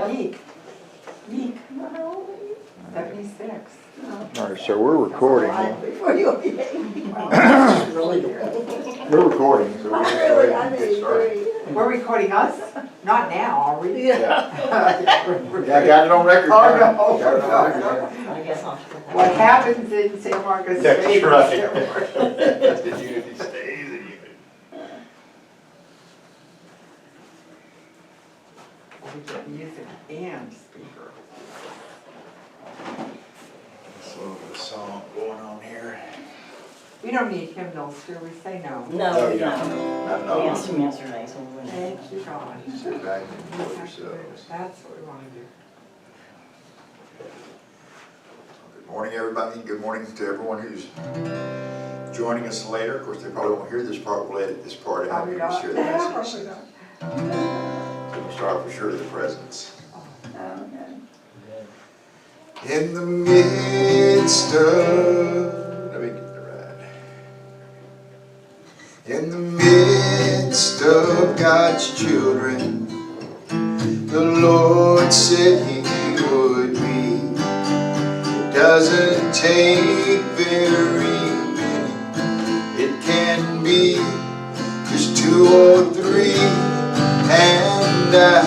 Yeek. Yeek. 76. All right, so we're recording. Before you Really? We're recording, so we're just go ahead and get started. We're recording us? Not now, are we? Yeah, I got it on record now. Oh, no. Got it on record now. I guess I'll put that. What happens in San Marcos That's stays in right. San Marcos. The unity stays in unity. We get music and speaker. This little bit of song going on here. We don't need hymnals, do we? Say no. No, we Not don't. at We all. asked him yesterday, so we're gonna. Thank you, God. Sit back and enjoy That's yourselves. what we want to do. Good morning, everybody. Good morning to everyone who's joining us later. Of course, they probably won't hear this part. We'll edit this part out. Probably We'll not. share the message. Probably not. So we'll start for sure with the presence. Okay. In the midst of, let me get the right. In the midst of God's children, the Lord said He would be. It doesn't take very many. It can be just 2 or 3, and I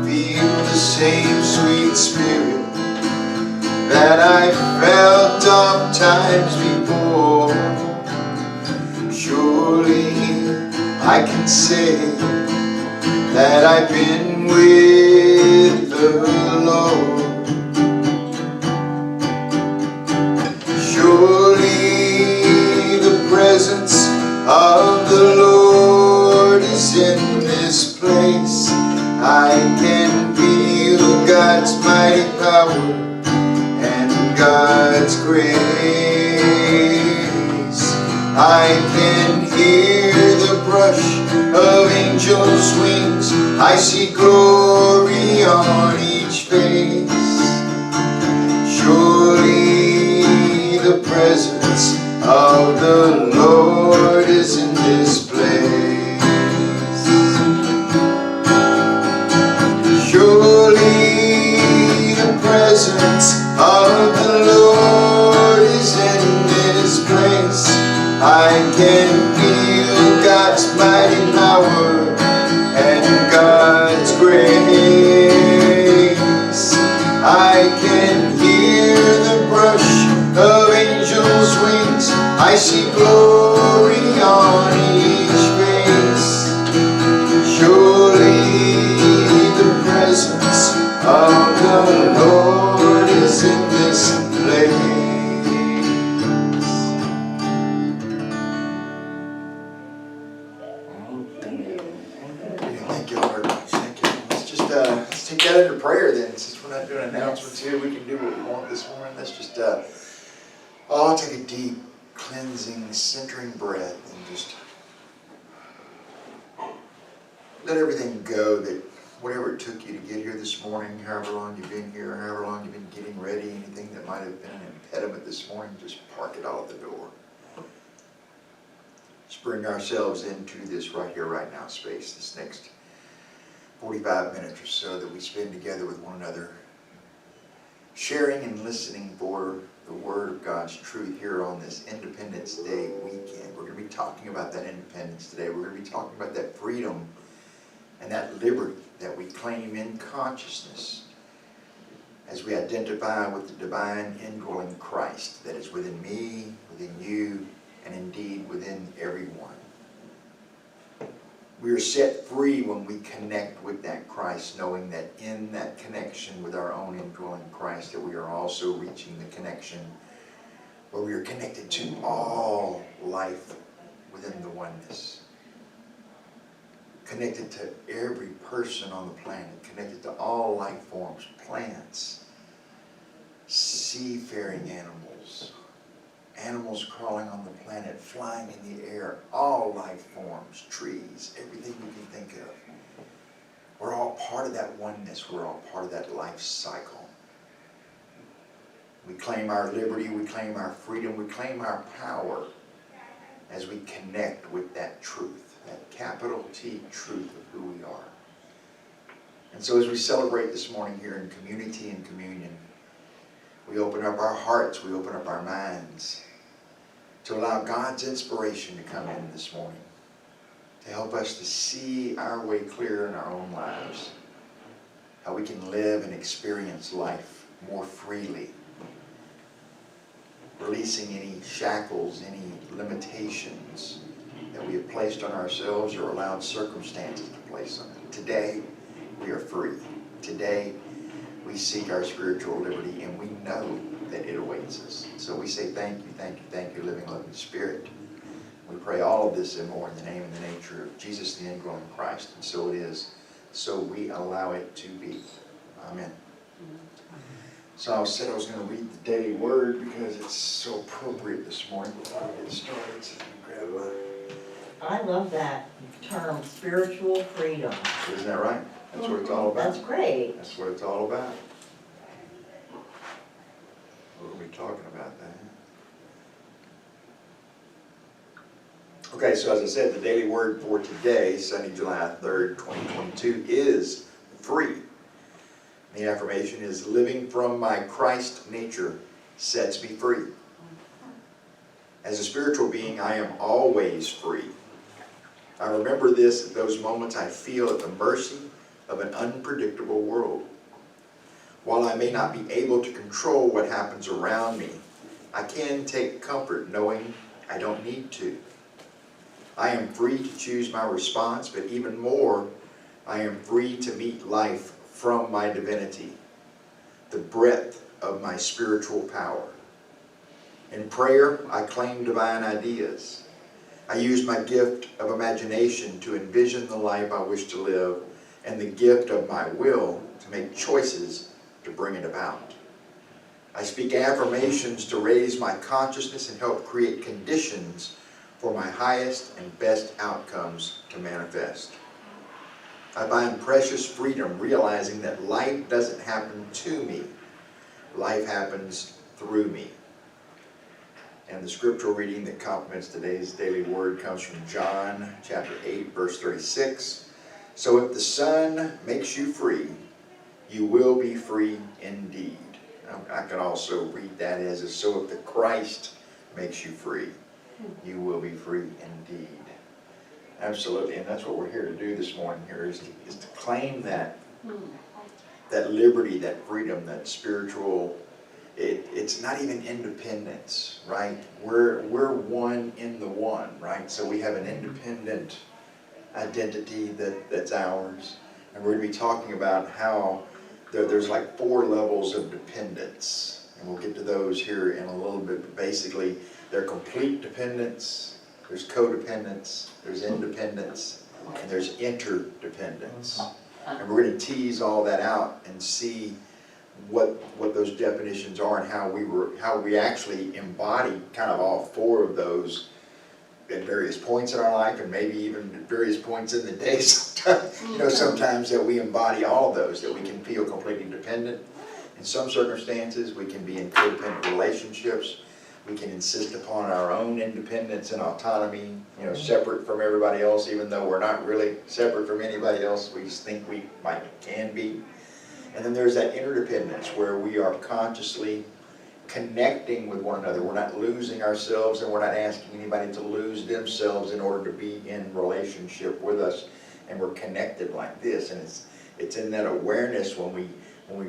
feel the same sweet spirit that I felt oft times before. Surely I can say that I've been with the Lord. Surely the presence of the Lord is in this place. I can feel God's mighty power and God's grace. I can hear the brush of angels' wings. I see glory on each face. Surely the presence of the Lord is in this place. Surely the presence of the Lord is in this place. I can feel God's mighty power and God's grace. I can hear the brush of angels' wings. I see glory on each face. Surely the presence of the Lord is in this place. Thank you, Lord. Thank you. Let's take that into prayer then. Since we're not doing announcements here, we can do what we want this morning. Let's just take a deep, cleansing, centering breath and just let everything go that whatever it took you to get here this morning, however long you've been here, however long you've been getting ready, anything that might have been an impediment this morning, just park it all at the door. Just bring ourselves into this right here, right now space, this next 45 minutes or so that we spend together with one another, sharing and listening for the Word of God's truth here on this Independence Day weekend. We're going to be talking about that independence today. We're going to be talking about that freedom and that liberty that we claim in consciousness as we identify with the divine indwelling Christ that is within me, within you, and indeed within everyone. We are set free when we connect with that Christ, knowing that in that connection with our own indwelling Christ that we are also reaching the connection where we are connected to all life within the oneness. Connected to every person on the planet, connected to all life forms, plants, seafaring animals, animals crawling on the planet, flying in the air, all life forms, trees, everything you can think of. We're all part of that oneness. We're all part of that life cycle. We claim our liberty, we claim our freedom, we claim our power as we connect with that truth, that capital T truth of who we are. And so as we celebrate this morning here in community and communion, we open up our hearts, we open up our minds to allow God's inspiration to come in this morning, to help us to see our way clear in our own lives, how we can live and experience life more freely, releasing any shackles, any limitations that we have placed on ourselves or allowed circumstances to place on it. Today, we are free. Today, we seek our spiritual liberty, and we know that it awaits us. So we say thank you, thank you, thank you, living, loving Spirit. We pray all of this and more in the name and the nature of Jesus, the indwelling Christ. And so it is. So we allow it to be. Amen. So I said I was going to read the daily word because it's so appropriate this morning before we get started. So grab a... I love that term, spiritual freedom. Isn't that right? That's what it's all about. That's great. That's what it's all about. We're going to be talking about that. Okay, so as I said, the daily word for today, Sunday, July 3rd, 2022, is free. The affirmation is, living from my Christ nature sets me free. As a spiritual being, I am always free. I remember this at those moments I feel at the mercy of an unpredictable world. While I may not be able to control what happens around me, I can take comfort knowing I don't need to. I am free to choose my response, but even more, I am free to meet life from my divinity, the breadth of my spiritual power. In prayer, I claim divine ideas. I use my gift of imagination to envision the life I wish to live, and the gift of my will to make choices to bring it about. I speak affirmations to raise my consciousness and help create conditions for my highest and best outcomes to manifest. I find precious freedom realizing that life doesn't happen to me. Life happens through me. And the scriptural reading that complements today's daily word comes from John chapter 8, verse 36. So if the Son makes you free, you will be free indeed. I can also read that as, so if the Christ makes you free, you will be free indeed. Absolutely, and that's what we're here to do this morning here, is to claim that liberty, that freedom, that spiritual, it's not even independence, right? We're one in the one, right? So we have an independent identity that's ours. And we're going to be talking about how there's like 4 levels of dependence. And we'll get to those here in a little bit. But basically, there's complete dependence, there's codependence, there's independence, and there's interdependence. And we're going to tease all that out and see what those definitions are and how we actually embody kind of all 4 of those at various points in our life, and maybe even at various points in the day sometimes, sometimes that we embody all of those, that we can feel completely dependent. In some circumstances, we can be in codependent relationships. We can insist upon our own independence and autonomy, separate from everybody else, even though we're not really separate from anybody else. We just think we can be. And then there's that interdependence where we are consciously connecting with one another. We're not losing ourselves, and we're not asking anybody to lose themselves in order to be in relationship with us. And we're connected like this. And it's in that awareness when we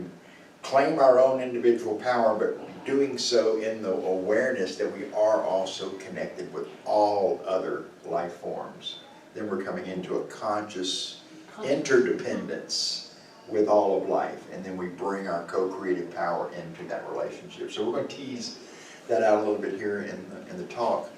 claim our own individual power, but doing so in the awareness that we are also connected with all other life forms. Then we're coming into a conscious interdependence with all of life, and then we bring our co-creative power into that relationship. So we're going to tease that out a little bit here in the talk.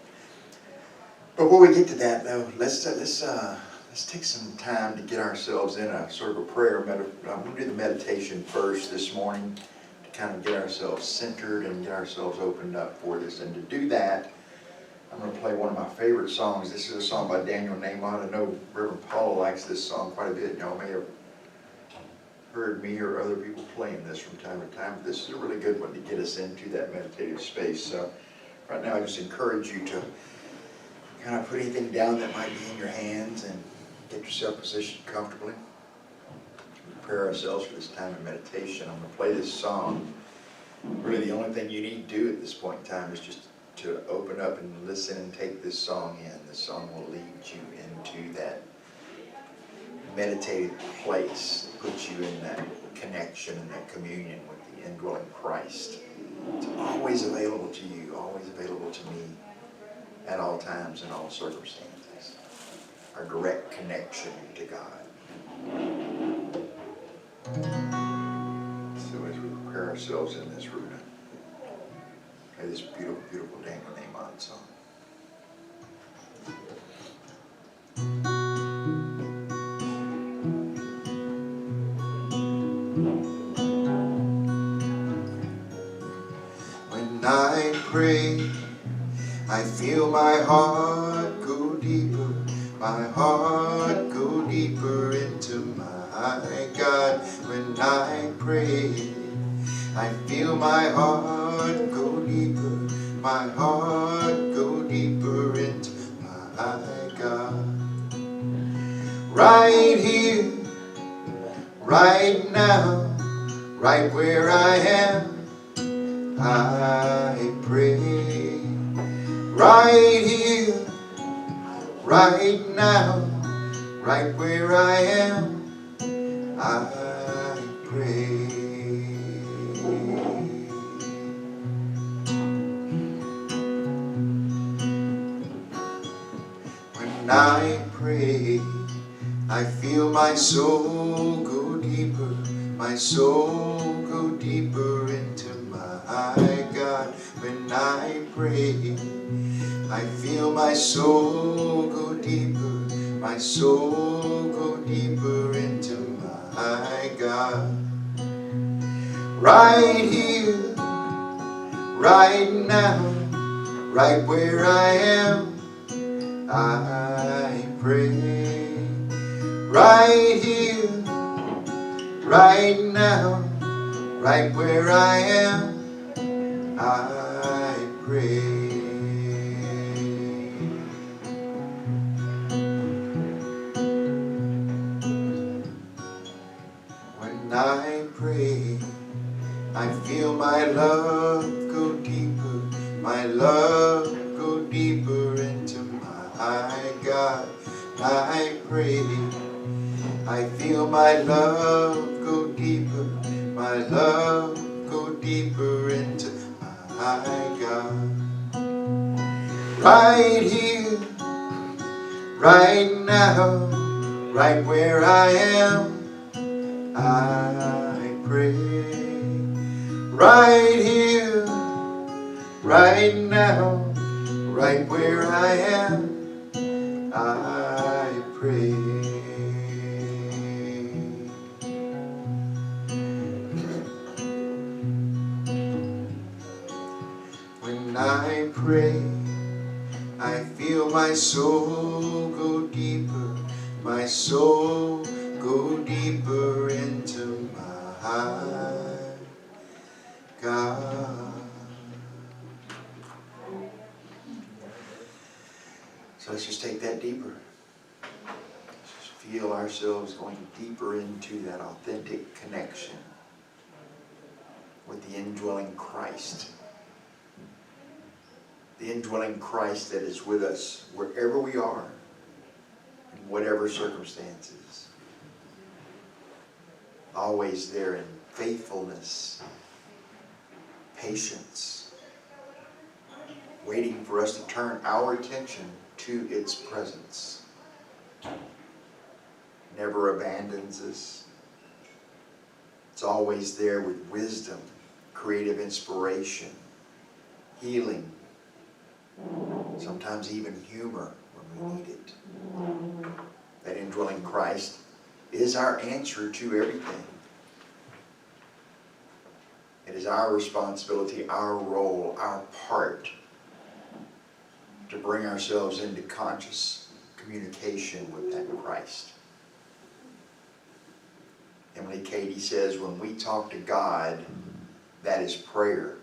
Before we get to that, though, let's take some time to get ourselves in a sort of a prayer. I'm going to do the meditation first this morning to kind of get ourselves centered and get ourselves opened up for this. And to do that, I'm going to play one of my favorite songs. This is a song by Daniel Nahmod. I know Reverend Paula likes this song quite a bit. Y'all may have heard me or other people playing this from time to time. This is a really good one to get us into that meditative space. So right now I just encourage you to kind of put anything down that might be in your hands and get yourself positioned comfortably. prepare ourselves for this time of meditation, I'm going to play this song. Really, the only thing you need to do at this point in time is just to open up and listen and take this song in. This song will lead you into that meditative place, put you in that connection and that communion with the indwelling Christ. It's always available to you, always available to me, at all times and all circumstances. Our direct connection to God. So as we prepare ourselves in this room, play this beautiful, beautiful Daniel Nahman song. When I pray, I feel my heart go deeper, my heart go deeper into my God. When I pray, I feel my heart go deeper, my heart go deeper into my God. Right here, right now, right where I am, I pray. Right here, right now, right where I am, I pray. When I pray, I feel my soul go deeper, my soul go deeper into my God. When I pray, I feel my soul go deeper, my soul go deeper into my God. Right here, right now, right where I am, I pray. Right here, right now, right where I am, I pray. When I pray, I feel my love go deeper, my love go deeper into my God. I pray, I feel my love go deeper, my love go deeper into my God. Right here, right now, right where I am, I pray. Right here, right now, right where I am, I pray. When I pray, I feel my soul go deeper, my soul go deeper into my God. So let's just take that deeper. Let's just feel ourselves going deeper into that authentic connection with the indwelling Christ. The indwelling Christ that is with us wherever we are, in whatever circumstances. Always there in faithfulness, patience, waiting for us to turn our attention to its presence. Never abandons us. It's always there with wisdom, creative inspiration, healing, sometimes even humor when we need it. That indwelling Christ is our answer to everything. It is our responsibility, our role, our part to bring ourselves into conscious communication with that Christ. Emily Cady says, when we talk to God, that is prayer.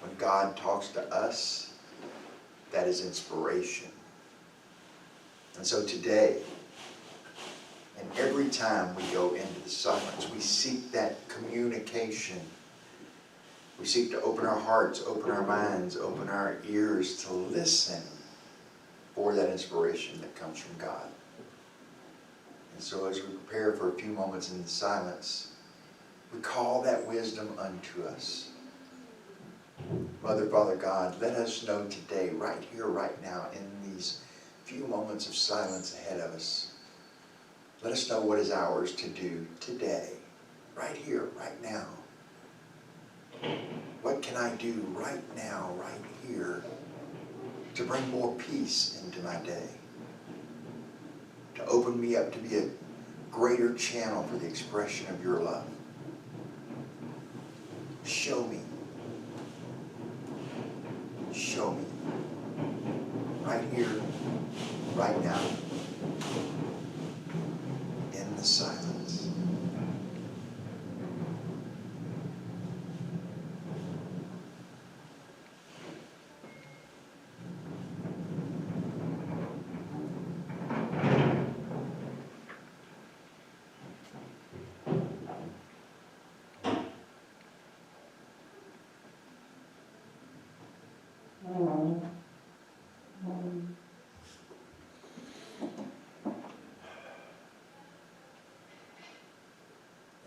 When God talks to us, that is inspiration. And so today, And every time we go into the silence, we seek that communication. We seek to open our hearts, open our minds, open our ears to listen for that inspiration that comes from God. And so as we prepare for a few moments in the silence, we call that wisdom unto us. Mother, Father God, let us know today, right here, right now, in these few moments of silence ahead of us, let us know what is ours to do today, right here, right now. What can I do right now, right here, to bring more peace into my day? To open me up to be a greater channel for the expression of your love. Show me. Show me. Right here, right now. In the silence.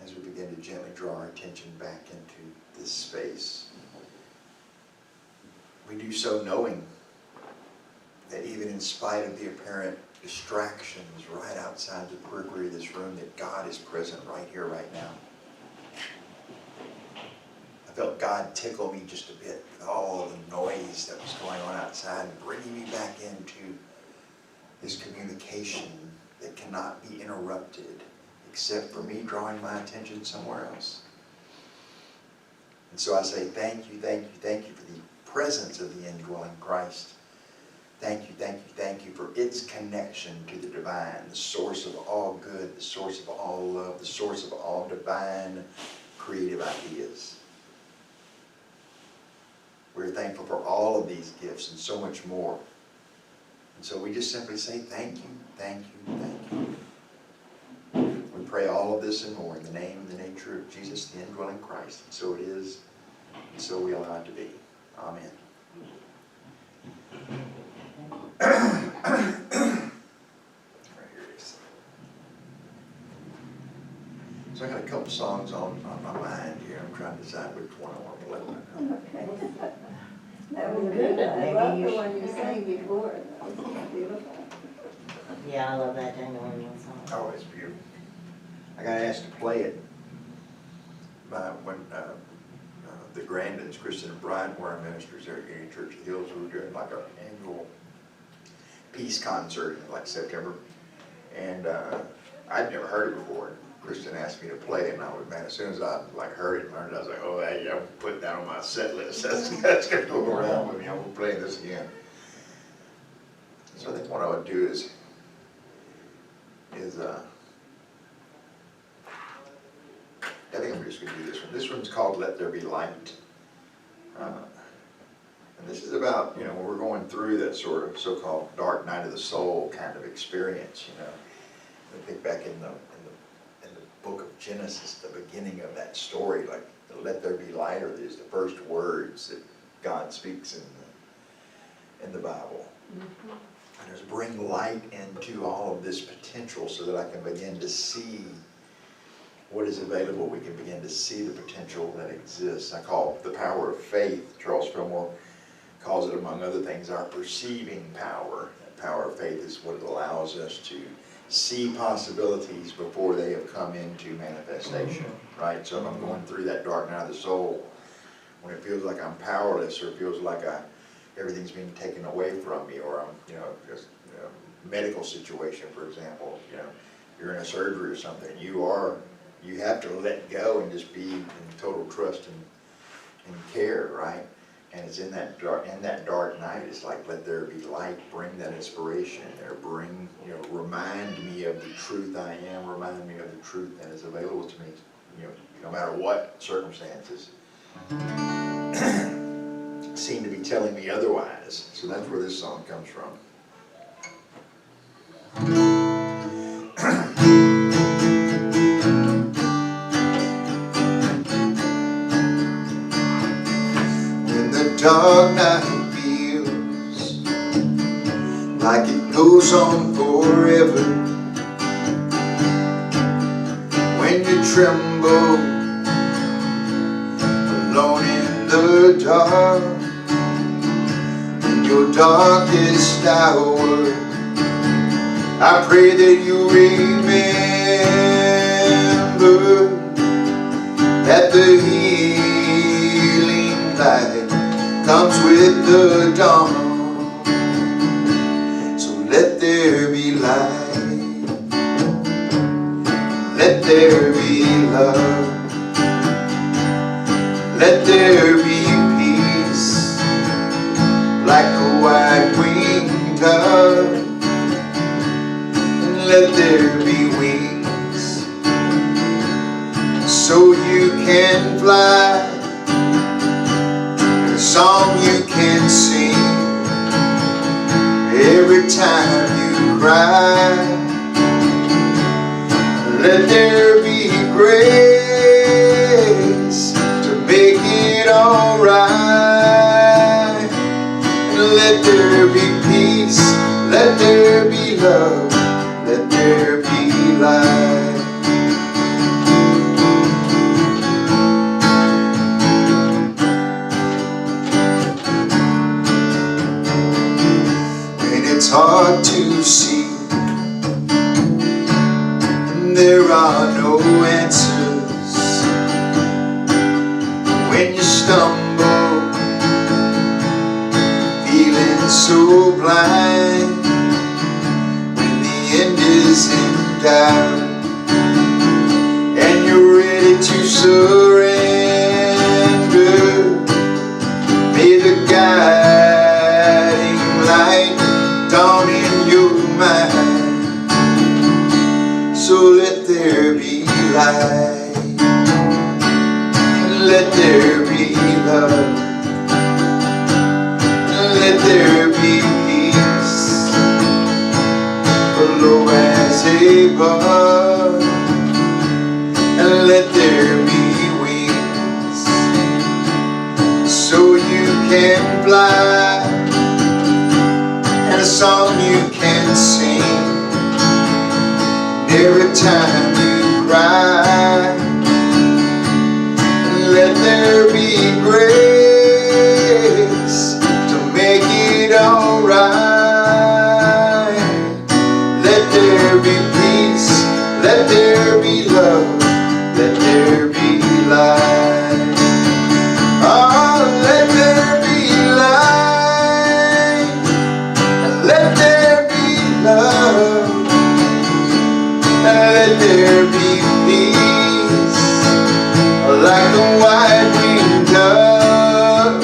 As we begin to gently draw our attention back into this space, we do so knowing that even in spite of the apparent distractions right outside the periphery of this room, that God is present right here, right now. I felt God tickle me just a bit with all the noise that was going on outside and bringing me back into this communication that cannot be interrupted except for me drawing my attention somewhere else. And so I say thank you, thank you, thank you for the presence of the indwelling Christ. Thank you, thank you, thank you for its connection to the divine, the source of all good, the source of all love, the source of all divine creative ideas. We're thankful for all of these gifts and so much more. And so we just simply say thank you, thank you, thank you. We pray all of this and more in the name and the nature of Jesus, the indwelling Christ. And so it is, and so we allow it to be. Amen. Right here it is. So I got a couple songs on my mind here. I'm trying to decide which one I want to play right now. Okay. That was good. I love the one you sang before. That was beautiful. Yeah, I love that Daniel Williams song. Oh, it's beautiful. I got asked to play it when the Grandins, Kristen and Brian, were our ministers there at Union Church of the Hills. We were doing like our annual peace concert in like September. And I'd never heard it before. Kristen asked me to play it, and I was, man, as soon as I like heard it and learned it, I was like, oh, hey, I'm putting that on my set list. That's going to go around with me. I'm going to play this again. So I think what I would do is I think I'm just going to do this one. This one's called Let There Be Light. And this is about, you know, when we're going through that sort of so-called dark night of the soul kind of experience, you know. We pick back in the book of Genesis, the beginning of that story, like let there be light, or is the first words that God speaks in the Bible. Mm-hmm. And just bring light into all of this potential so that I can begin to see what is available. We can begin to see the potential that exists. I call it the power of faith. Charles Fillmore calls it, among other things, our perceiving power. That power of faith is what allows us to see possibilities before they have come into manifestation, right? So if I'm going through that dark night of the soul, when it feels like I'm powerless, or it feels like everything's being taken away from me, or I'm, you know, just medical situation, for example, you know, you're in a surgery or something, you have to let go and just be in total trust and care, right? And it's in that dark night, it's like, let there be light, bring that inspiration there, bring, you know, remind me of the truth I am, remind me of the truth that is available to me, you know, no matter what circumstances seem to be telling me otherwise. So that's where this song comes from. dark night feels like it goes on forever, when you tremble alone in the dark, in your darkest hour, I pray that you remember that the healing light comes with the dawn. So let there be light, let there be love, let there be peace, like a white-winged dove. And let there be wings, so you can fly, and a song you can sing every time you cry. Let there be grace to make it alright. Let there be peace, let there be love, let there be light. When it's hard to see and there are no answers, when you stumble feeling so blind, when the end is in doubt and you're ready to surrender, may the guiding light dawn in your mind. So let there be light, let there be love, let there be peace, below as above. And let there be wings, so you can fly, and a song you can sing every time you cry. And let there be grace to make it alright. Let there be peace, let there be love, let there be light. Oh, let there be light, and let there be love, and let there be peace, like the white-winged dove.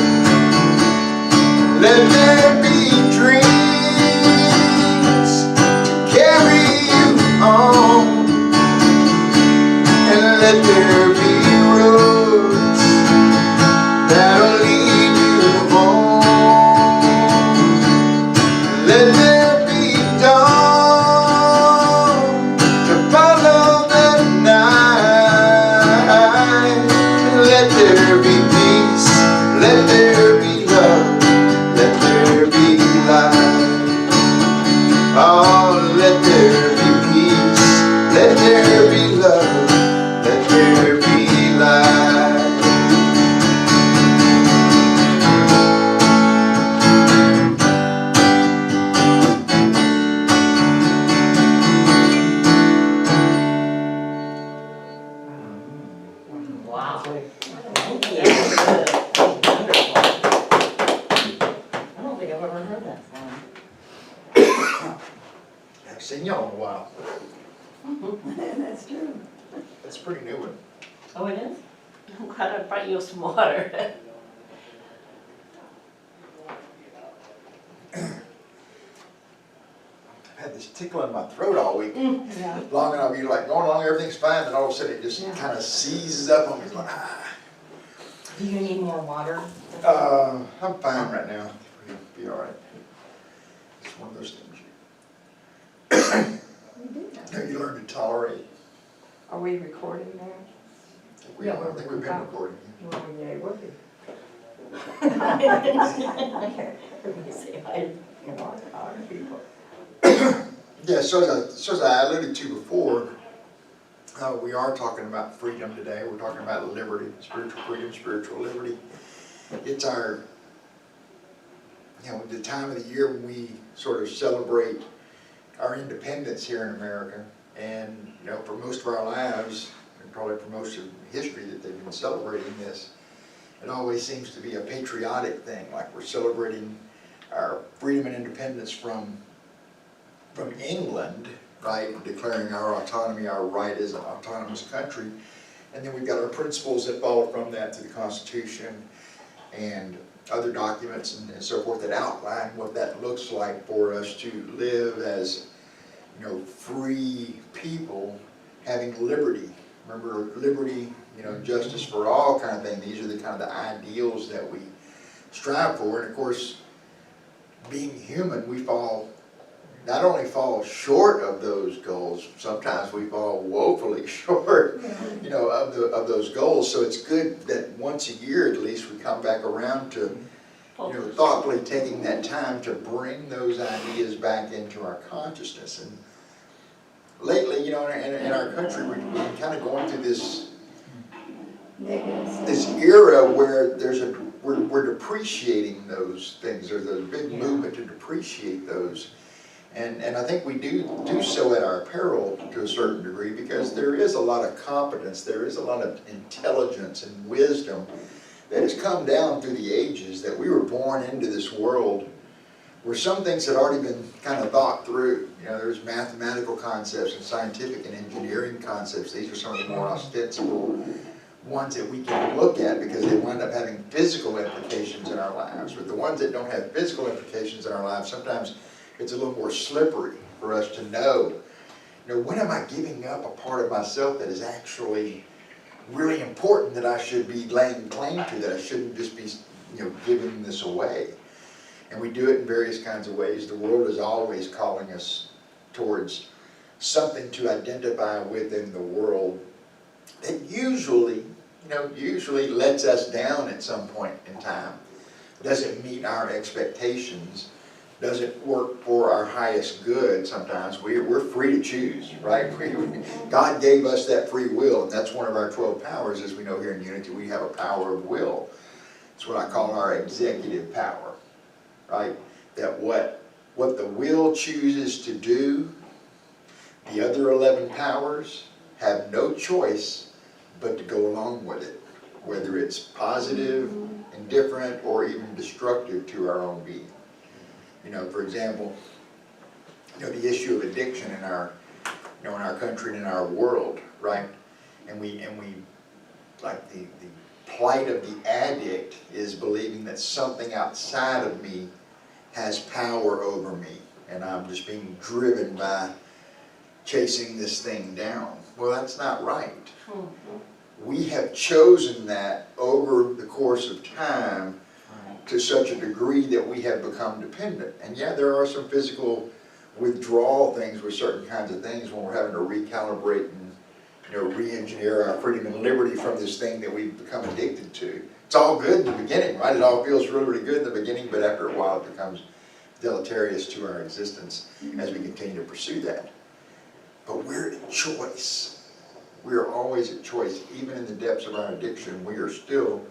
Let there be dreams to carry you on, and let there be roads that'll lead you home. Let there be dawn to follow the night. Let there be peace, let there be love, let there be light. Oh, let there be peace, let there be love, let there be light. Wow. Thank you. Wonderful. I don't think I've ever heard that song. I haven't seen y'all in a while. That's true. That's a pretty new one. Oh, it is? I'm glad I brought you some water. I had this tickle in my throat all week. Yeah. Long enough, you're like going along, everything's fine, then all of a sudden it just Yeah. kind of seizes up on me. It's like, Do you need more water? I'm fine right now. It'll be all right. It's one of those things We did that. you learn to tolerate. Are we recording now? I think we've been recording. Well, yeah, it would be. Okay. Say hi. You know, our people. Yeah, so as I alluded to before, we are talking about freedom today. We're talking about liberty, spiritual freedom, spiritual liberty. It's our, the time of the year when we sort of celebrate our independence here in America. And, for most of our lives, and probably for most of history that they've been celebrating this, it always seems to be a patriotic thing, like we're celebrating our freedom and independence from England, right, declaring our autonomy, our right as an autonomous country. And then we've got our principles that follow from that through the Constitution and other documents and so forth that outline what that looks like for us to live as, free people having liberty. Remember, liberty, justice for all kind of thing. These are the kind of the ideals that we strive for. And of course, being human, we not only fall short of those goals, sometimes we fall woefully short, of those goals. So it's good that once a year at least we come back around to, thoughtfully taking that time to bring those ideas back into our consciousness. And lately, in our country, we've been kind of going through this era where we're depreciating those things. There's a big movement to depreciate those. And I think we do so at our peril to a certain degree, because there is a lot of competence, there is a lot of intelligence and wisdom that has come down through the ages, that we were born into this world where some things had already been kind of thought through. There's mathematical concepts and scientific and engineering concepts. These are some of the more ostensible ones that we can look at because they wind up having physical implications in our lives. But the ones that don't have physical implications in our lives, sometimes it's a little more slippery for us to know, when am I giving up a part of myself that is actually really important, that I should be laying claim to, that I shouldn't just be, giving this away. And we do it in various kinds of ways. The world is always calling us towards something to identify with in the world that usually lets us down at some point in time, doesn't meet our expectations, doesn't work for our highest good sometimes. We're free to choose, right? God gave us that free will, and that's one of our 12 powers. As we know here in Unity, we have a power of will. It's what I call our executive power, right? That what the will chooses to do, the other 11 powers have no choice but to go along with it, whether it's positive, indifferent, or even destructive to our own being. For example, the issue of addiction in our, in our country and in our world, right? And we like the plight of the addict is believing that something outside of me has power over me, and I'm just being driven by chasing this thing down. Well, that's not right. We have chosen that over the course of time to such a degree that we have become dependent. And yeah, there are some physical withdrawal things with certain kinds of things when we're having to recalibrate and re-engineer our freedom and liberty from this thing that we've become addicted to. It's all good in the beginning, right? It all feels really, really good in the beginning, but after a while it becomes deleterious to our existence as we continue to pursue that. But we're at choice. We are always at choice. Even in the depths of our addiction, we are still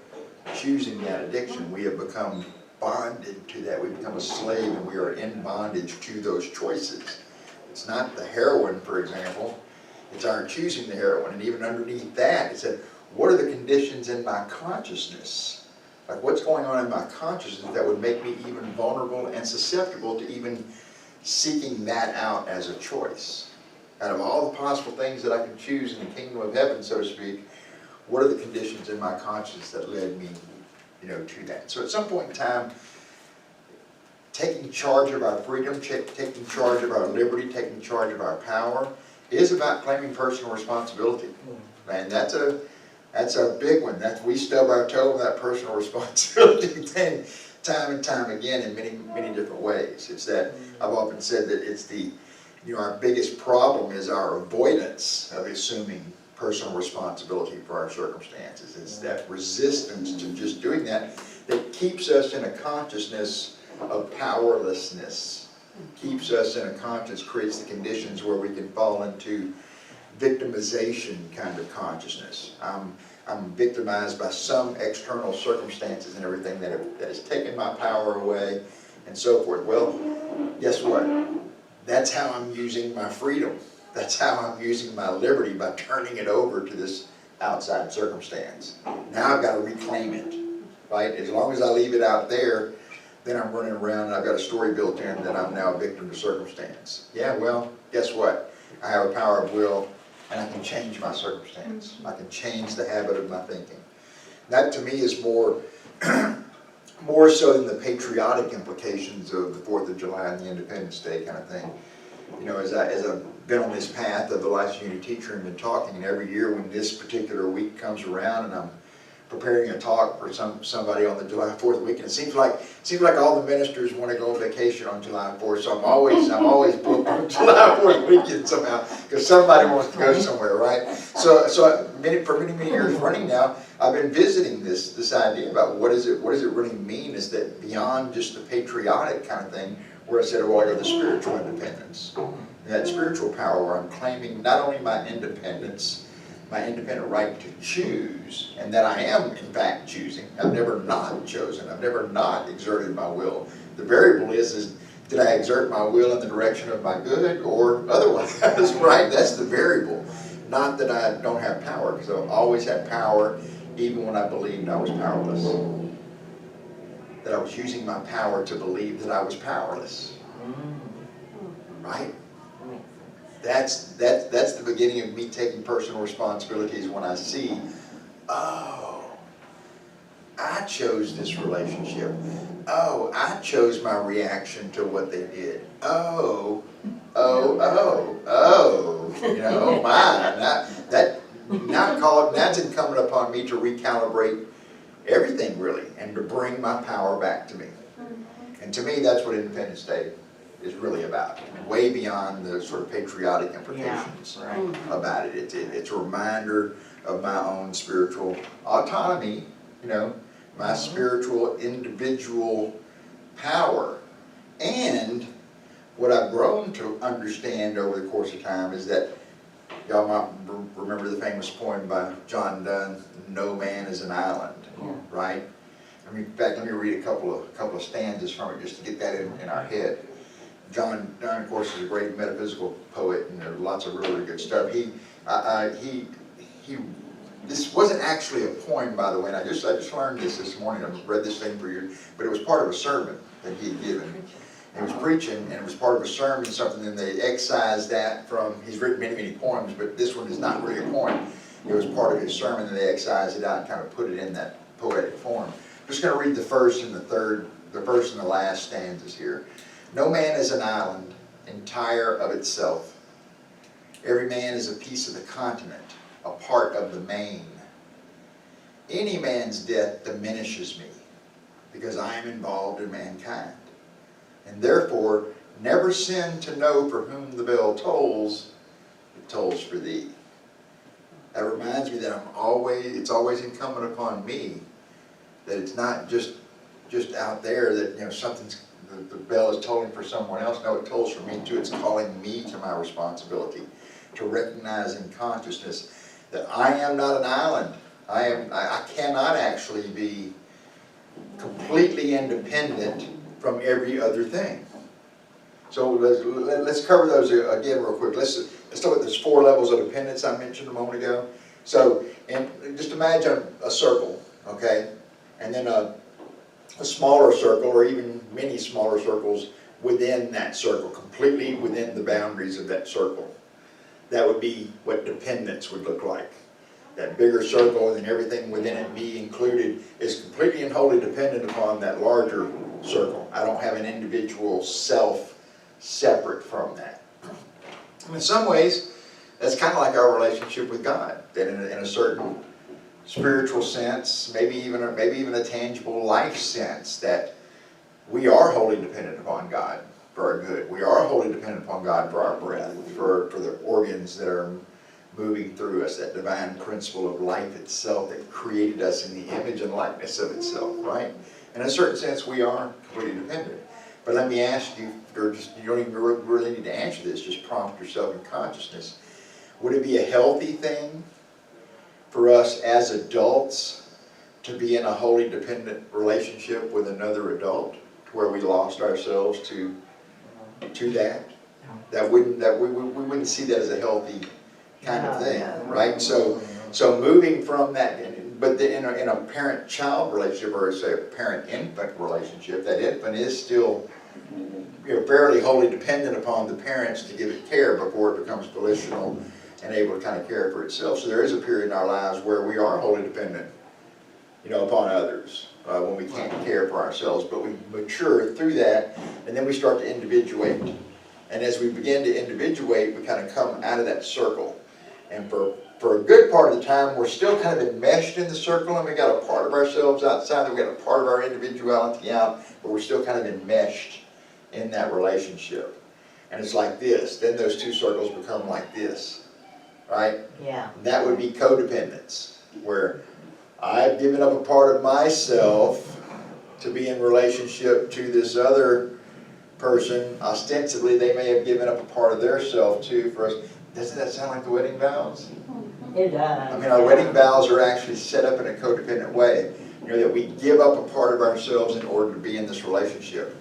choosing that addiction. We have become bonded to that. We become a slave, and we are in bondage to those choices. It's not the heroin, for example. It's our choosing the heroin. And even underneath that, it said, what are the conditions in my consciousness? Like, what's going on in my consciousness that would make me even vulnerable and susceptible to even seeking that out as a choice? Out of all the possible things that I can choose in the kingdom of heaven, so to speak, what are the conditions in my conscience that led me, to that? So at some point in time, taking charge of our freedom, taking charge of our liberty, taking charge of our power, is about claiming personal responsibility. And that's a big one. We stub our toe on that personal responsibility thing time and time again in many, many different ways. It's that, I've often said that it's our biggest problem is our avoidance of assuming personal responsibility for our circumstances. It's that resistance to just doing that that keeps us in a consciousness of powerlessness, keeps us in a conscious, creates the conditions where we can fall into victimization kind of consciousness. I'm victimized by some external circumstances and everything that has taken my power away and so forth. Well, guess what? That's how I'm using my freedom. That's how I'm using my liberty, by turning it over to this outside circumstance. Now I've got to reclaim it, right? As long as I leave it out there, then I'm running around and I've got a story built in that I'm now a victim to circumstance. Yeah, well, guess what? I have a power of will, and I can change my circumstance. I can change the habit of my thinking. That to me is more, more so than the patriotic implications of the 4th of July and the Independence Day kind of thing. You know, as I've been on this path of the Life Unity teacher and been talking, and every year when this particular week comes around and I'm preparing a talk for somebody on the July 4th weekend, it seems like all the ministers want to go on vacation on July 4th, so I'm always booked on July 4th weekend somehow, because somebody wants to go somewhere, right? So for many years running now, I've been visiting this idea about what does it really mean, is that beyond just the patriotic kind of thing, where I said, well, I go to spiritual independence. And that spiritual power where I'm claiming not only my independence, my independent right to choose, and that I am in fact choosing. I've never not chosen. I've never not exerted my will. The variable is did I exert my will in the direction of my good or otherwise, right? That's the variable. Not that I don't have power, because I've always had power even when I believed I was powerless. That I was using my power to believe that I was powerless. Right? That's the beginning of me taking personal responsibilities, when I see, oh, I chose this relationship. Oh, I chose my reaction to what they did. Oh, you know, oh my, that's incumbent upon me to recalibrate everything really, and to bring my power back to me. And to me, that's what Independence Day is really about, way beyond the sort of patriotic implications about it. It's a reminder of my own spiritual autonomy, you know, my spiritual individual power. And what I've grown to understand over the course of time is that, y'all might remember the famous poem by John Donne, "No man is an island," right? I mean, in fact, let me read a couple of stanzas from it just to get that in our head. John Donne, of course, is a great metaphysical poet, and there's lots of really good stuff. This wasn't actually a poem, by the way, and I just learned this morning. I read this thing for you, but it was part of a sermon that he had given. He was preaching, and it was part of a sermon, something, and they excised that from, he's written many poems, but this one is not really a poem. It was part of his sermon, and they excised it out and kind of put it in that poetic form. I'm just going to read the first and the last stanzas here. No man is an island, entire of itself. Every man is a piece of the continent, a part of the main. Any man's death diminishes me, because I am involved in mankind. And therefore, never sin to know for whom the bell tolls, it tolls for thee. That reminds me that it's always incumbent upon me, that it's not just out there that, you know, the bell is tolling for someone else. No, it tolls for me too. It's calling me to my responsibility, to recognize in consciousness that I am not an island. I cannot actually be completely independent from every other thing. So let's cover those again real quick. Let's start with those 4 levels of dependence I mentioned a moment ago. So, and just imagine a circle, okay, and then a smaller circle, or even many smaller circles within that circle, completely within the boundaries of that circle. That would be what dependence would look like. That bigger circle, and then everything within it, me included, is completely and wholly dependent upon that larger circle. I don't have an individual self separate from that. In some ways, that's kind of like our relationship with God. That in a certain spiritual sense, maybe even a tangible life sense, that we are wholly dependent upon God for our good. We are wholly dependent upon God for our breath, for the organs that are moving through us, that divine principle of life itself that created us in the image and likeness of itself, right? In a certain sense, we are completely dependent. But let me ask you, or just, you don't even really need to answer this, just prompt yourself in consciousness. Would it be a healthy thing for us as adults to be in a wholly dependent relationship with another adult, where we lost ourselves to that? We wouldn't see that as a healthy kind of thing, right? So moving from that, but in a parent-child relationship, or say a parent-infant relationship, that infant is still, fairly wholly dependent upon the parents to give it care before it becomes volitional and able to kind of care for itself. So there is a period in our lives where we are wholly dependent, upon others when we can't care for ourselves. But we mature through that, and then we start to individuate. And as we begin to individuate, we kind of come out of that circle. And for a good part of the time, we're still kind of enmeshed in the circle, and we got a part of ourselves outside, we got a part of our individuality out, but we're still kind of enmeshed in that relationship. And it's like this. Then those two circles become like this, right? Yeah. That would be codependence, where I've given up a part of myself to be in relationship to this other person. Ostensibly, they may have given up a part of their self too for us. Doesn't that sound like the wedding vows? It does. I mean, our wedding vows are actually set up in a codependent way. That we give up a part of ourselves in order to be in this relationship.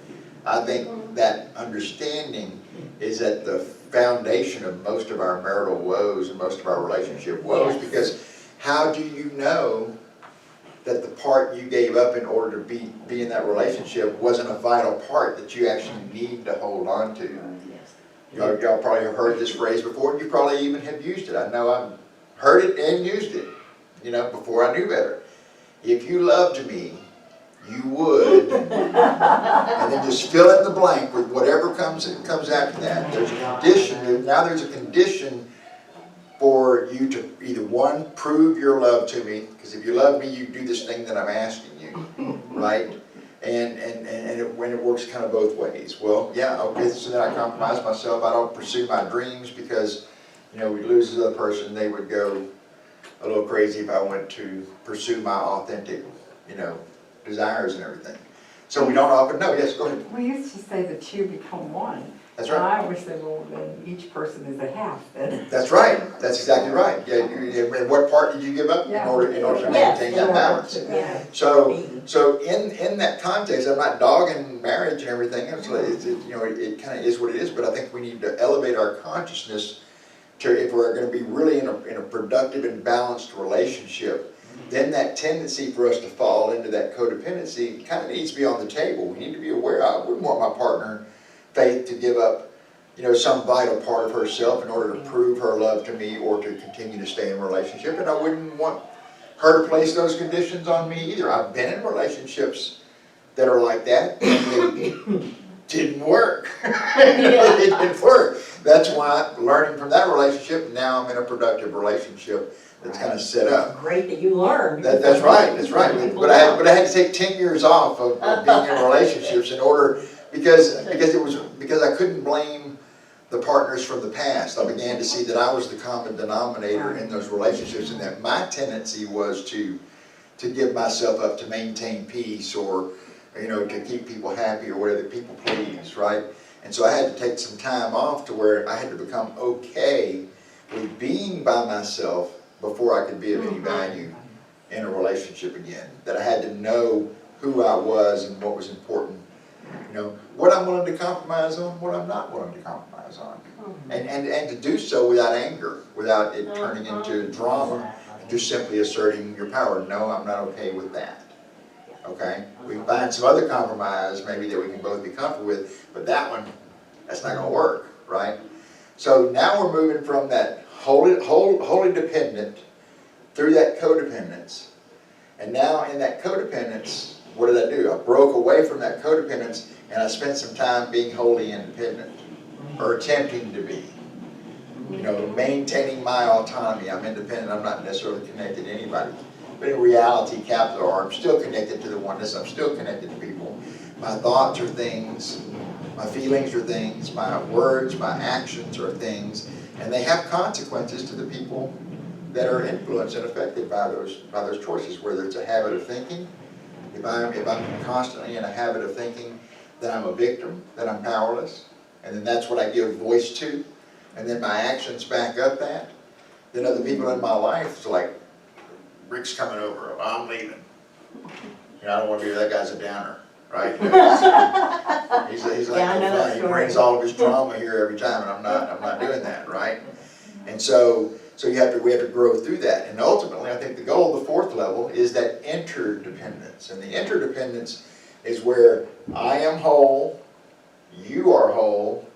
I think that understanding is at the foundation of most of our marital woes and most of our relationship woes, Yes. because how do you know that the part you gave up in order to be in that relationship wasn't a vital part that you actually need to hold on to? Y'all probably have heard this phrase before, and you probably even have used it. I know I've heard it and used it, before I knew better. If you loved me, you would, and then just fill in the blank with whatever comes after that. There's a condition. Now there's a condition for you to either, one, prove your love to me, because if you love me, you do this thing that I'm asking you, right? When it works kind of both ways. Well, yeah, okay, so then I compromise myself. I don't pursue my dreams because, we lose this other person. They would go a little crazy if I went to pursue my authentic, desires and everything. So we don't often know. Yes, go ahead. We used to say the two become one. That's And right. I always say, well, then each person is a half then. That's right. That's exactly right. Yeah. And what part did you give up in order to Yes, maintain that balance? Yeah. So in that context, I'm not dogging marriage and everything. It kind of is what it is. But I think we need to elevate our consciousness to, if we're going to be really in a productive and balanced relationship, then that tendency for us to fall into that codependency kind of needs to be on the table. We need to be aware. I wouldn't want my partner, Faith, to give up, some vital part of herself in order to prove her love to me or to continue to stay in a relationship. And I wouldn't want her to place those conditions on me either. I've been in relationships that are like that, and they didn't work. It didn't work. That's why, learning from that relationship, now I'm in a productive relationship that's kind of set up. Great that you learned. That's right. But I had to take 10 years off of being in relationships in order, because I couldn't blame the partners from the past. I began to see that I was the common denominator in those relationships, and that my tendency was to give myself up to maintain peace, or to keep people happy, or whatever, people please, right? And so I had to take some time off to where I had to become okay with being by myself before I could be of any value in a relationship again. That I had to know who I was and what was important. What I'm willing to compromise on, what I'm not willing to compromise on. And to do so without anger, without it turning into drama, just simply asserting your power. No, I'm not okay with that. Okay? We can find some other compromise maybe that we can both be comfortable with, but that one, that's not going to work, right? So now we're moving from that wholly dependent through that codependence. And now in that codependence, what did I do? I broke away from that codependence, and I spent some time being wholly independent, or attempting to be. Maintaining my autonomy. I'm independent. I'm not necessarily connected to anybody. But in reality, capital R, I'm still connected to the oneness. I'm still connected to people. My thoughts are things. My feelings are things. My words, my actions are things. And they have consequences to the people that are influenced and affected by those choices, whether it's a habit of thinking. If I'm constantly in a habit of thinking that I'm a victim, that I'm powerless, and then that's what I give voice to, and then my actions back up that, then other people in my life, it's like, Rick's coming over, I'm leaving. You know, I don't want to be that guy's a downer, right? He's like, Yeah, I know that he story. brings all of his trauma here every time, and I'm not doing that, right? And so we have to grow through that. And ultimately, I think the goal, the fourth level, is that interdependence. And the interdependence is where I am whole, you are whole,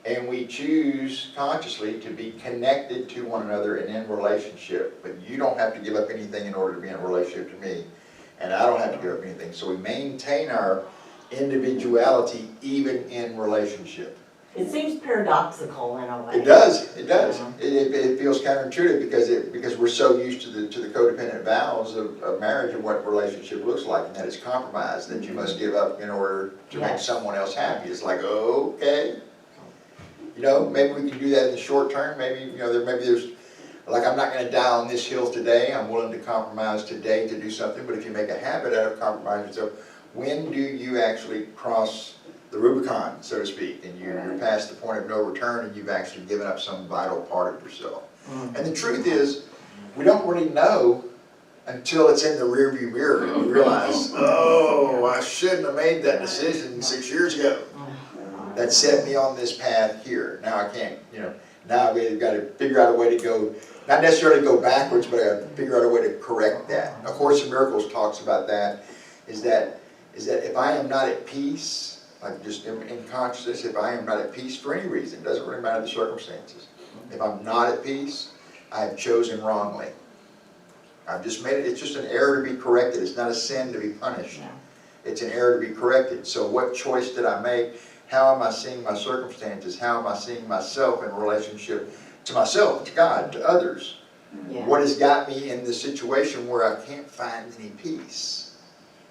and we choose consciously to be connected to one another and in relationship. But you don't have to give up anything in order to be in a relationship to me, and I don't have to give up anything. So we maintain our individuality even in relationship. It seems paradoxical in a way. It does. It feels counterintuitive because we're so used to the codependent vows of marriage and what relationship looks like, and that it's compromised, that you must give up in order to make someone else happy. It's like, okay, you know, maybe we can do that in the short term. Maybe, you know, there's like, I'm not going to die on this hill today. I'm willing to compromise today to do something. But if you make a habit out of compromising yourself, when do you actually cross the Rubicon, so to speak, and you're past the point of no return, and you've actually given up some vital part of yourself? And the truth is, we don't really know until it's in the rearview mirror and you realize, oh, I shouldn't have made that decision 6 years ago. That set me on this path here. Now I can't, you know, now I've got to figure out a way to go, not necessarily go backwards, but I got to figure out a way to correct that. A Course in Miracles talks about that, is that if I am not at peace, like just in consciousness, if I am not at peace for any reason, it doesn't really matter the circumstances. If I'm not at peace, I have chosen wrongly. I've just made it, it's just an error to be corrected. It's not a sin to be punished. It's an error to be corrected. So what choice did I make? How am I seeing my circumstances? How am I seeing myself in relationship to myself, to God, to others? Yeah. What has got me in the situation where I can't find any peace?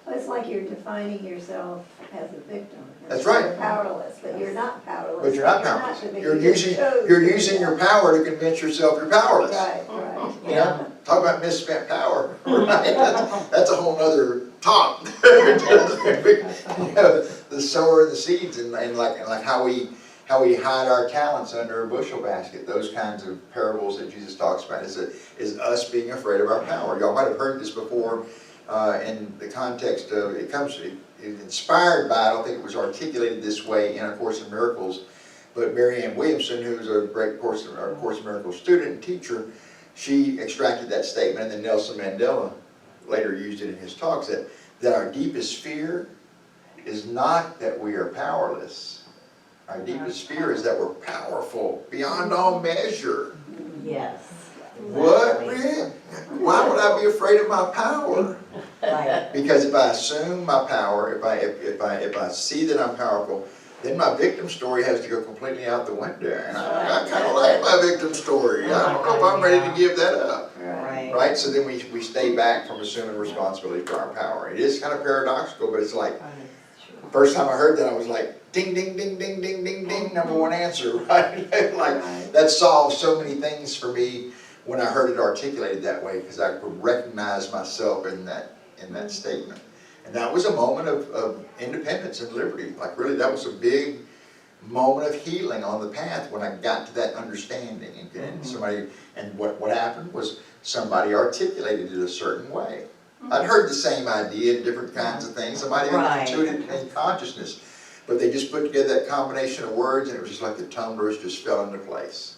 Well, it's like you're defining yourself as a victim. That's right. You're powerless, but you're not powerless. But you're not powerless. the You're victim. using your power to convince yourself you're powerless. Right. You know, talk about misspent power, right? That's a whole other talk. You know, the sower and the seeds, and like how we hide our talents under a bushel basket. Those kinds of parables that Jesus talks about is us being afraid of our power. Y'all might have heard this before in the context of it's inspired by. I don't think it was articulated this way in A Course in Miracles, but Mary Ann Williamson, who was a great Course in Miracles student and teacher, she extracted that statement, and then Nelson Mandela later used it in his talks, that our deepest fear is not that we are powerless. Our deepest fear is that we're powerful beyond all measure. Yes. What, Rick? Why would I be afraid of my power? Right. Because if I assume my power, if I see that I'm powerful, then my victim story has to go completely out the window. And I kind of like my victim story. I don't know if I'm ready to give that up. Right. Right? So then we stay back from assuming responsibility for our power. It is kind of paradoxical, but it's like, first time I heard that, I was like, ding, ding, ding, ding, ding, ding, ding, number one answer, right? Like, that solved so many things for me when I heard it articulated that way, because I could recognize myself in that statement. And that was a moment of independence and liberty. Like, really, that was a big moment of healing on the path when I got to that understanding. And what happened was somebody articulated it a certain way. I'd heard the same idea in different kinds of things. Somebody intuited in consciousness. But they just put together that combination of words, and it was just like the tumblers just fell into place.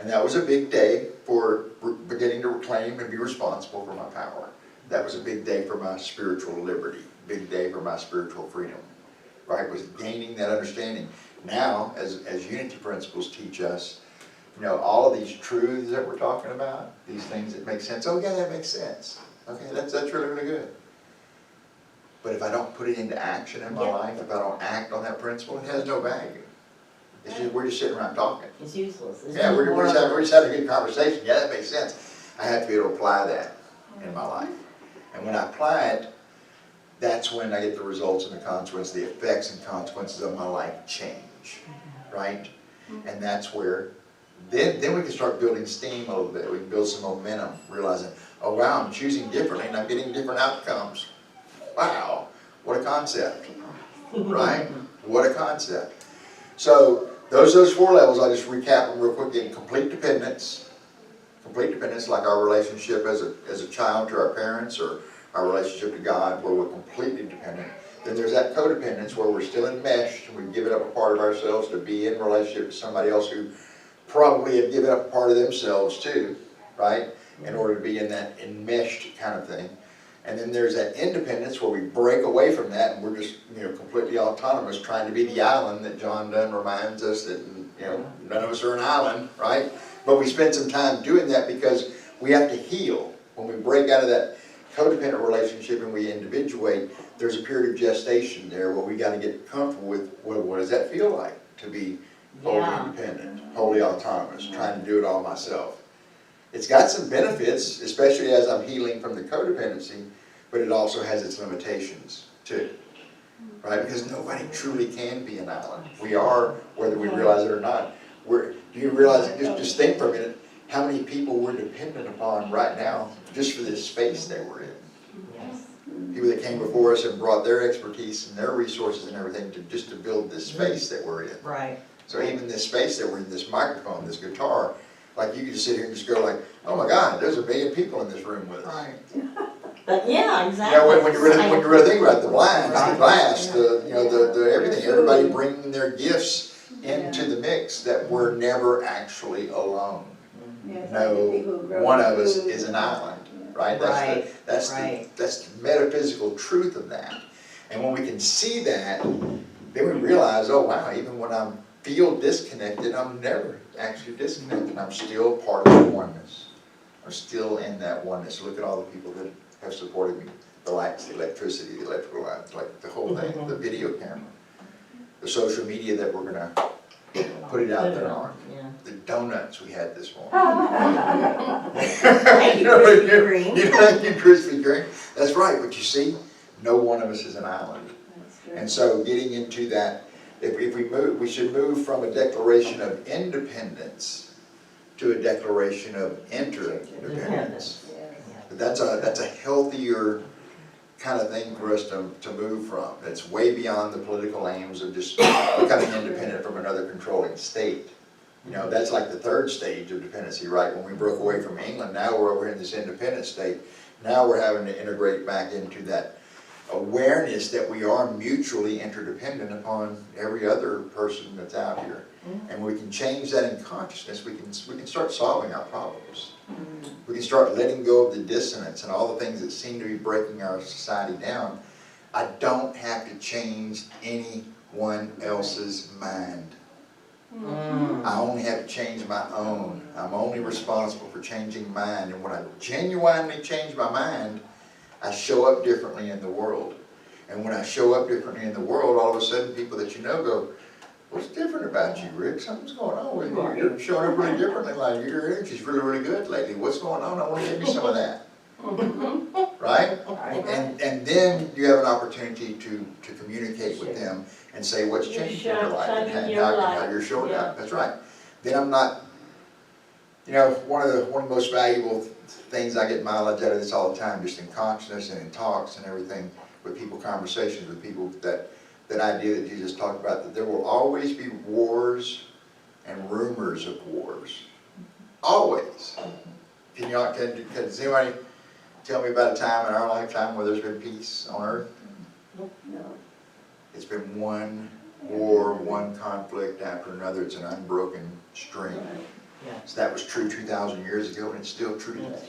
And that was a big day for beginning to reclaim and be responsible for my power. That was a big day for my spiritual liberty, big day for my spiritual freedom, right? Was gaining that understanding. Now, as unity principles teach us, you know, all of these truths that we're talking about, these things that make sense, oh yeah, that makes sense. Okay, that's really, really good. But if I don't put it into action in my life, if I don't act on that principle, it has no value. It's just, we're just sitting around talking. It's useless. Yeah, we're just having a good conversation. Yeah, that makes sense. I have to be able to apply that in my life. And when I apply it, that's when I get the results and the consequences, the effects and consequences of my life change, right? And that's where then we can start building steam a little bit. We can build some momentum, realizing, oh wow, I'm choosing differently and I'm getting different outcomes. Wow, what a concept, right? What a concept. So those 4 levels, I'll just recap them real quick. In complete dependence, like our relationship as a child to our parents, or our relationship to God, where we're completely dependent. Then there's that codependence, where we're still enmeshed, and we've given up a part of ourselves to be in relationship with somebody else who probably have given up a part of themselves too, right? In order to be in that enmeshed kind of thing. And then there's that independence, where we break away from that and we're just, completely autonomous, trying to be the island that John Donne reminds us that, none of us are an island, right? But we spend some time doing that because we have to heal. When we break out of that codependent relationship and we individuate, there's a period of gestation there where we got to get comfortable with what does that feel like to be wholly independent, wholly autonomous, trying to do it all myself. It's got some benefits, especially as I'm healing from the codependency, but it also has its limitations too, right? Because nobody truly can be an island. We are, whether we realize it or not. Do you realize, just think for a minute, how many people we're dependent upon right now just for this space that we're in. Yes. People that came before us and brought their expertise and their resources and everything just to build this space that we're in. Right. So even this space that we're in, this microphone, this guitar, like you can just sit here and just go like, oh my God, there's 1 billion people in this room with us. Right. But yeah, exactly. When you really think about it, the blinds, the glass, the everything, everybody bringing their gifts into the mix, that we're never actually alone. No one of us is an island, right? That's the metaphysical truth of that. And when we can see that, then we realize, oh wow, even when I feel disconnected, I'm never actually disconnected. I'm still part of the oneness. I'm still in that oneness. Look at all the people that have supported me. The lights, the electricity, the electrical lines, like the whole thing, the video camera, the social media that we're gonna put it out there on. Yeah. The donuts we had this morning. Thank you, Krispy Kreme. Thank you, Krispy Kreme. That's right, but you see, no one of us is an island. And so getting into that, if we move, we should move from a declaration of independence to a declaration of interdependence. But that's a healthier kind of thing for us to move from. It's way beyond the political aims of just becoming independent from another controlling state. That's like the 3rd stage of dependency, right? When we broke away from England, now we're over in this independent state. Now we're having to integrate back into that awareness that we are mutually interdependent upon every other person that's out here. And we can change that in consciousness. We can start solving our problems. We can start letting go of the dissonance and all the things that seem to be breaking our society down. I don't have to change anyone else's mind. I only have to change my own. I'm only responsible for changing mine. And when I genuinely change my mind, I show up differently in the world. And when I show up differently in the world, all of a sudden people that you know go, what's different about you, Rick? Something's going on with you. You're showing up really differently. Like your energy's really, really good lately. What's going on? I want to give you some of that. Right? And then you have an opportunity to communicate with them and say what's changed in your life and how you're showing up. That's right. Then I'm not, one of the most valuable things I get mileage out of this all the time, just in consciousness and in talks and everything with people, conversations with people, that idea that Jesus talked about, that there will always be wars and rumors of wars. Always. Can anybody tell me about a time in our lifetime where there's been peace on earth? No. It's been one war, one conflict after another. It's an unbroken string. So that was true 2,000 years ago, and it's still true today.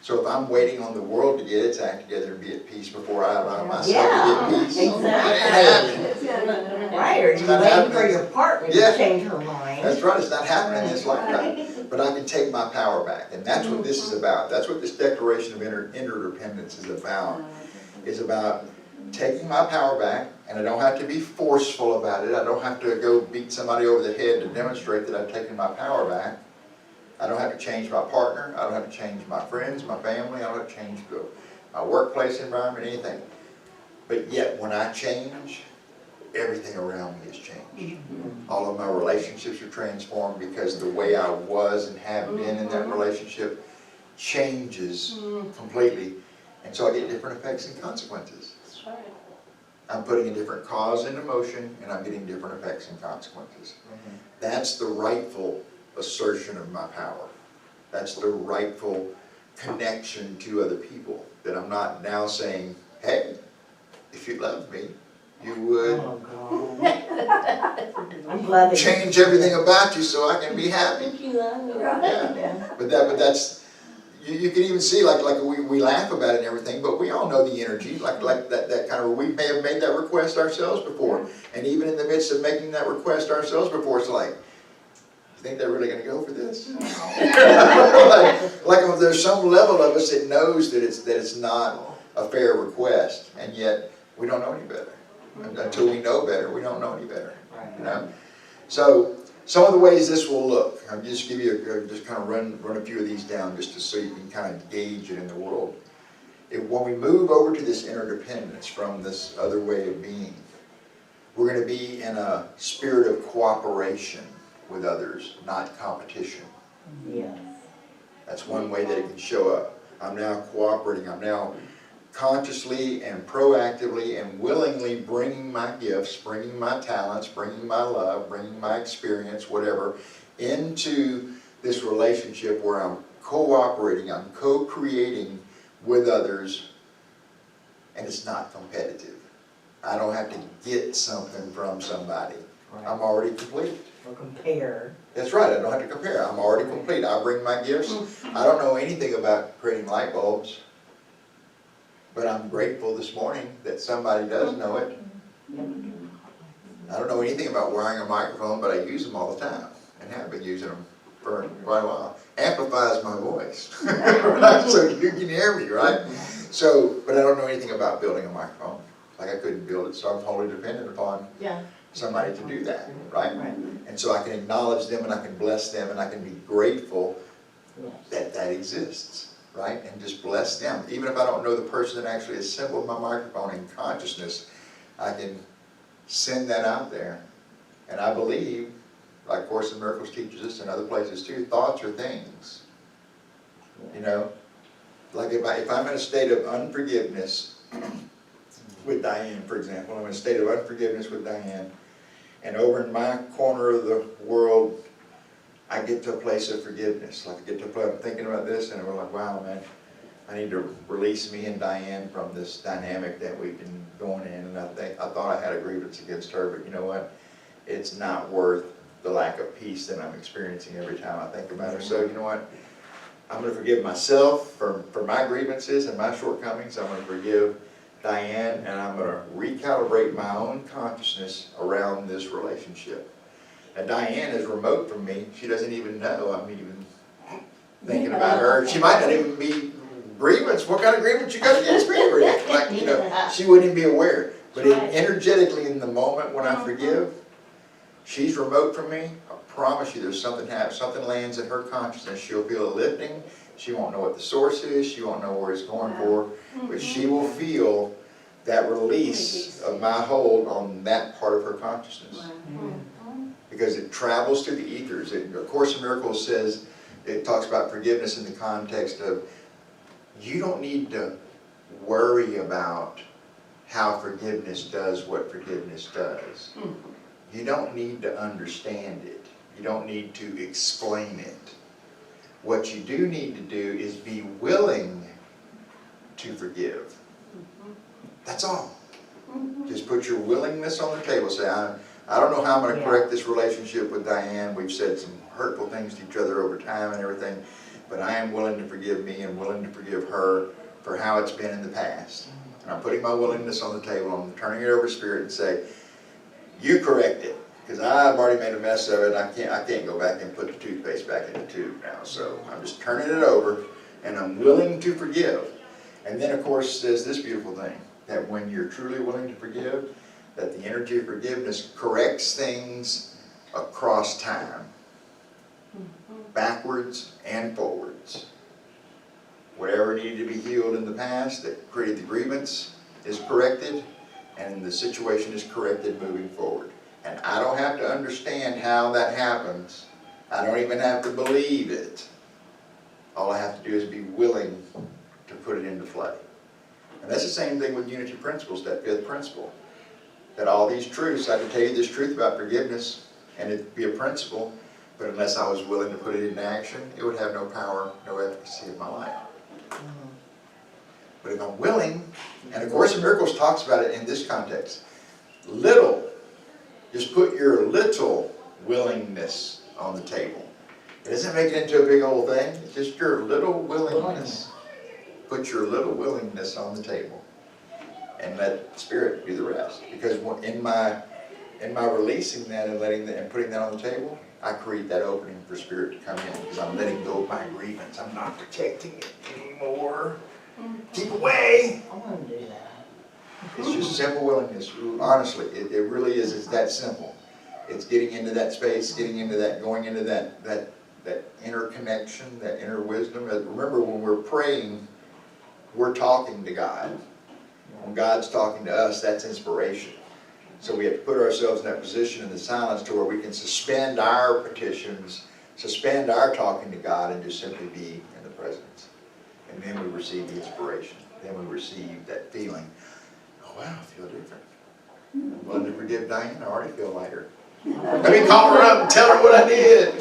So if I'm waiting on the world to get its act together and be at peace before I allow myself to get peace, Exactly. Right, or you're waiting for your partner to change her mind. That's right, it's not happening in this lifetime. But I can take my power back, and that's what this is about. That's what this declaration of interdependence is about. It's about taking my power back, and I don't have to be forceful about it. I don't have to go beat somebody over the head to demonstrate that I've taken my power back. I don't have to change my partner. I don't have to change my friends, my family. I don't have to change my workplace environment, anything. But yet, when I change, everything around me has changed. All of my relationships are transformed because the way I was and have been in that relationship changes completely. And so I get different effects and consequences. That's right. I'm putting a different cause into motion, and I'm getting different effects and consequences. That's the rightful assertion of my power. That's the rightful connection to other people. That I'm not now saying, hey, if you loved me, you would Oh, God. I'm glad that. change everything about you so I can be happy. Thank you, Lana. Yeah. But that's, you can even see, like we laugh about it and everything, but we all know the energy, like that kind of, we may have made that request ourselves before. And even in the midst of making that request ourselves before, it's like, you think they're really going to go for this? like there's some level of us that knows that it's not a fair request, and yet we don't know any better. Until we know better, we don't know any better. You know? So some of the ways this will look, I'll just give you just kind of run a few of these down just so you can kind of gauge it in the world. When we move over to this interdependence from this other way of being, we're going to be in a spirit of cooperation with others, not competition. Yes. That's one way that it can show up. I'm now cooperating. I'm now consciously and proactively and willingly bringing my gifts, bringing my talents, bringing my love, bringing my experience, whatever, into this relationship where I'm cooperating, I'm co-creating with others, and it's not competitive. I don't have to get something from somebody. Right. I'm already complete. Or compare. That's right, I don't have to compare. I'm already complete. I bring my gifts. I don't know anything about creating light bulbs, but I'm grateful this morning that somebody does know it. I don't know anything about wiring a microphone, but I use them all the time and have been using them for quite a while. Amplifies my voice, right? So you can hear me, right? So, but I don't know anything about building a microphone. Like I couldn't build it, so I'm totally dependent upon somebody to do that, right? And so I can acknowledge them and I can bless them and I can be grateful that that exists, right? And just bless them. Even if I don't know the person that actually assembled my microphone in consciousness, I can send that out there. And I believe, like Course in Miracles teaches us and other places too, thoughts are things. You know? Like if I'm in a state of unforgiveness with Diane, for example, I'm in a state of unforgiveness with Diane, and over in my corner of the world, I get to a place of forgiveness. Like I get to a place, I'm thinking about this, and we're like, wow, man, I need to release me and Diane from this dynamic that we've been going in. And I thought I had a grievance against her, but you know what? It's not worth the lack of peace that I'm experiencing every time I think about her. So you know what? I'm going to forgive myself for my grievances and my shortcomings. I'm going to forgive Diane, and I'm going to recalibrate my own consciousness around this relationship. And Diane is remote from me. She doesn't even know I'm even thinking about her. She might not even be grievance. What kind of grievance you got against me, Rick? Like, you know, she wouldn't even be aware. But energetically, in the moment when I forgive, she's remote from me. I promise you, there's something happens. Something lands in her consciousness. She'll feel a lifting. She won't know what the source is. She won't know where it's going for. But she will feel that release of my hold on that part of her consciousness. Because it travels through the ethers. A Course in Miracles says, it talks about forgiveness in the context of, you don't need to worry about how forgiveness does what forgiveness does. You don't need to understand it. You don't need to explain it. What you do need to do is be willing to forgive. That's all. Just put your willingness on the table. Say, I don't know how I'm going to correct this relationship with Diane. We've said some hurtful things to each other over time and everything, but I am willing to forgive me and willing to forgive her for how it's been in the past. And I'm putting my willingness on the table. I'm turning it over to Spirit and say, you correct it, because I've already made a mess of it. I can't go back and put the toothpaste back in the tube now. So I'm just turning it over, and I'm willing to forgive. And then, of course, says this beautiful thing, that when you're truly willing to forgive, that the energy of forgiveness corrects things across time, backwards and forwards. Whatever needed to be healed in the past that created the grievance is corrected, and the situation is corrected moving forward. And I don't have to understand how that happens. I don't even have to believe it. All I have to do is be willing to put it into play. And that's the same thing with unity principles, that fifth principle. That all these truths, I can tell you this truth about forgiveness, and it'd be a principle, but unless I was willing to put it into action, it would have no power, no efficacy in my life. But if I'm willing, and of Course in Miracles talks about it in this context, little, just put your little willingness on the table. It doesn't make it into a big old thing, it's just your little willingness. Put your little willingness on the table and let Spirit do the rest. Because in my releasing that and and putting that on the table, I create that opening for Spirit to come in, because I'm letting go of my agreements. I'm not protecting it anymore. Keep away. I want to do that. It's just simple willingness. Honestly, it really is. It's that simple. It's getting into that space, getting into that, going into that inner connection, that inner wisdom. Remember, when we're praying, we're talking to God. When God's talking to us, that's inspiration. So we have to put ourselves in that position in the silence to where we can suspend our petitions, suspend our talking to God, and just simply be in the presence. And then we receive the inspiration. Then we receive that feeling. Oh wow, I feel different. I'm willing to forgive Diane. I already feel lighter. Let me call her up and tell her what I did.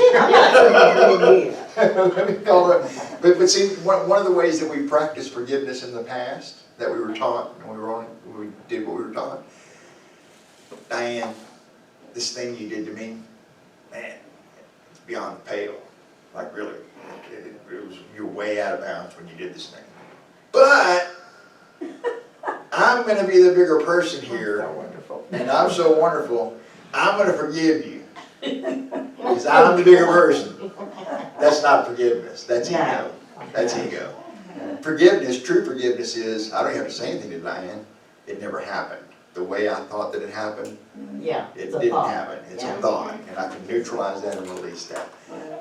Let me call her up. But see, one of the ways that we practiced forgiveness in the past, that we were taught, when we did what we were taught, Diane, this thing you did to me, man, it's beyond the pale. Like really, you're way out of bounds when you did this thing. But I'm going to be the bigger person here, So wonderful. and I'm so wonderful, I'm going to forgive you. Because I'm the bigger person. That's not forgiveness. That's ego. That's ego. Forgiveness, true forgiveness is, I don't have to say anything to Diane. It never happened. The way I thought that it happened, Yeah. it didn't happen. It's a thought. And I can neutralize that and release that.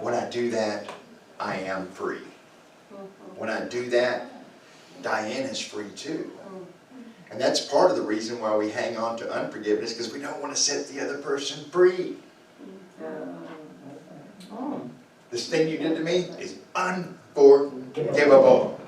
When I do that, I am free. When I do that, Diane is free too. And that's part of the reason why we hang on to unforgiveness, because we don't want to set the other person free. This thing you did to me is unforgivable.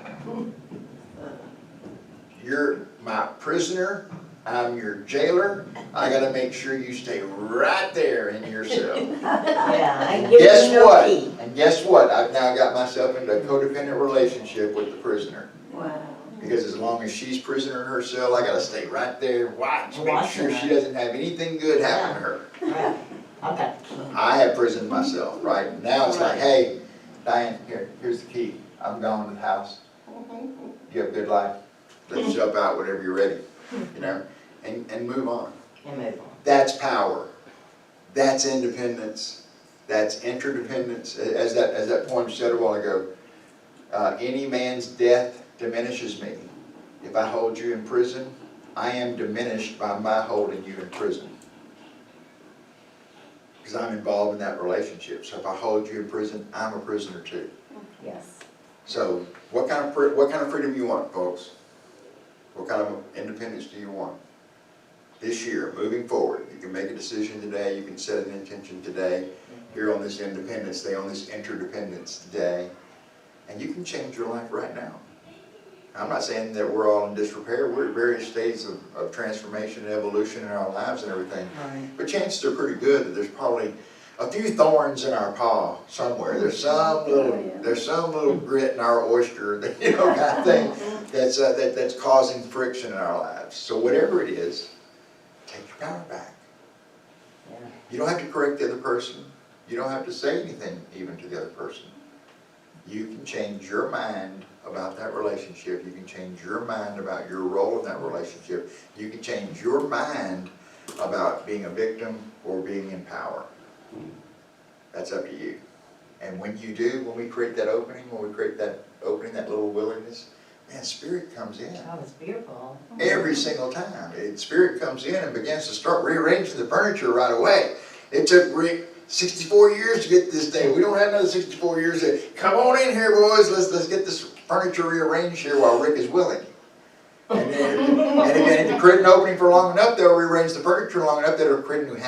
You're my prisoner. I'm your jailer. I got to make sure you stay right there in your cell. Yeah, And I give guess you no what? key. And guess what? I've now got myself into a codependent relationship with the prisoner. Wow. Because as long as she's prisoner in her cell, I got to stay right there, make sure she doesn't have anything good happen to her. Right. Okay. I have prisoned myself, right? Now it's like, hey, Diane, here's the key. I'm going to the house. You have a good life. Let's jump out whenever you're ready, you know, and move on. And move on. That's power. That's independence. That's interdependence. As that poem said a while ago, any man's death diminishes me. If I hold you in prison, I am diminished by my holding you in prison. Because I'm involved in that relationship. So if I hold you in prison, I'm a prisoner too. Yes. So what kind of freedom do you want, folks? What kind of independence do you want? This year, moving forward, you can make a decision today, you can set an intention today, here on this Independence Day, on this Interdependence Day, and you can change your life right now. I'm not saying that we're all in disrepair. We're at various stages of transformation and evolution in our lives and everything. Right. But chances are pretty good that there's probably a few thorns in our paw somewhere. There's some little grit in our oyster, that, you know, kind of thing that's causing friction in our lives. So whatever it is, take your power back. Yeah. You don't have to correct the other person. You don't have to say anything even to the other person. You can change your mind about that relationship. You can change your mind about your role in that relationship. You can change your mind about being a victim or being in power. That's up to you. And when you do, when we create that opening, that little willingness, man, Spirit comes in. That was beautiful. Every single time. Spirit comes in and begins to start rearranging the furniture right away. It took Rick 64 years to get this thing. We don't have another 64 years to come on in here, boys. Let's get this furniture rearranged here while Rick is willing. And then, and if you create an opening for long enough, they'll rearrange the furniture long enough that it'll create a new house.